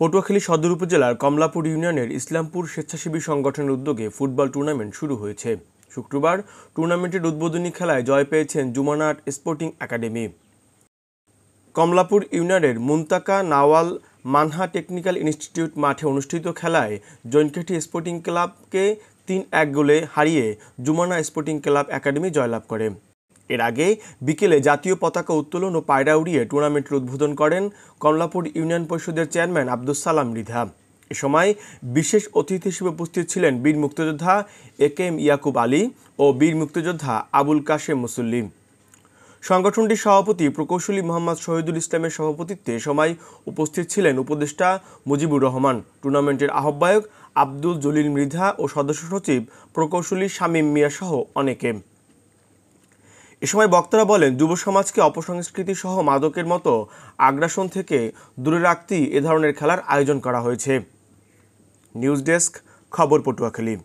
পটুয়াখালী সদর উপজেলার কমলাপুর ইউনিয়নের ইসলামপুর স্বেচ্ছাসেবী সংগঠনের উদ্যোগে ফুটবল টুর্নামেন্ট শুরু হয়েছে। শুক্রবার টুর্নামেন্টের উদ্বোধনী খেলায় জয় পেয়েছেন যুমানাট স্পোর্টিং একাডেমি। কমলাপুর ইউনিয়নের মুন্তাকা নাওয়াল মানহা টেকনিক্যাল ইনস্টিটিউট মাঠে অনুষ্ঠিত খেলায় জৈনকাঠি স্পোর্টিং ক্লাবকে ৩-১ গোলে হারিয়ে যুমানা স্পোর্টিং ক্লাব একাডেমি জয়লাভ করে। এর আগে বিকেলে জাতীয় পতাকা উত্তোলন ও পায়রা উড়িয়ে টুর্নামেন্টের উদ্বোধন করেন কমলাপুর ইউনিয়ন পরিষদের চেয়ারম্যান আব্দুস সালাম মৃধা। এ সময় বিশেষ অতিথি হিসেবে উপস্থিত ছিলেন বীর মুক্তিযোদ্ধা একেএম ইয়াকুব আলী ও বীর মুক্তিযোদ্ধা আবুল কাশেম মুসল্লি। সংগঠনটির সভাপতি প্রকৌশলী মোহাম্মদ শহীদুল ইসলামের সভাপতিত্বে সময় উপস্থিত ছিলেন উপদেষ্টা মুজিবুর রহমান, টুর্নামেন্টের আহ্বায়ক আব্দুল জলিল মৃধা ও সদস্য সচিব প্রকৌশলী শামীম মিয়া সহ অনেকে। এ সময় বক্তারা বলেন, যুব সমাজকে অপসংস্কৃতি সহ মাদকের মতো আগ্রাসন থেকে দূরে রাখতেই এ ধরনের খেলার আয়োজন করা হয়েছে। নিউজ ডেস্ক, খবর পটুয়াখালী।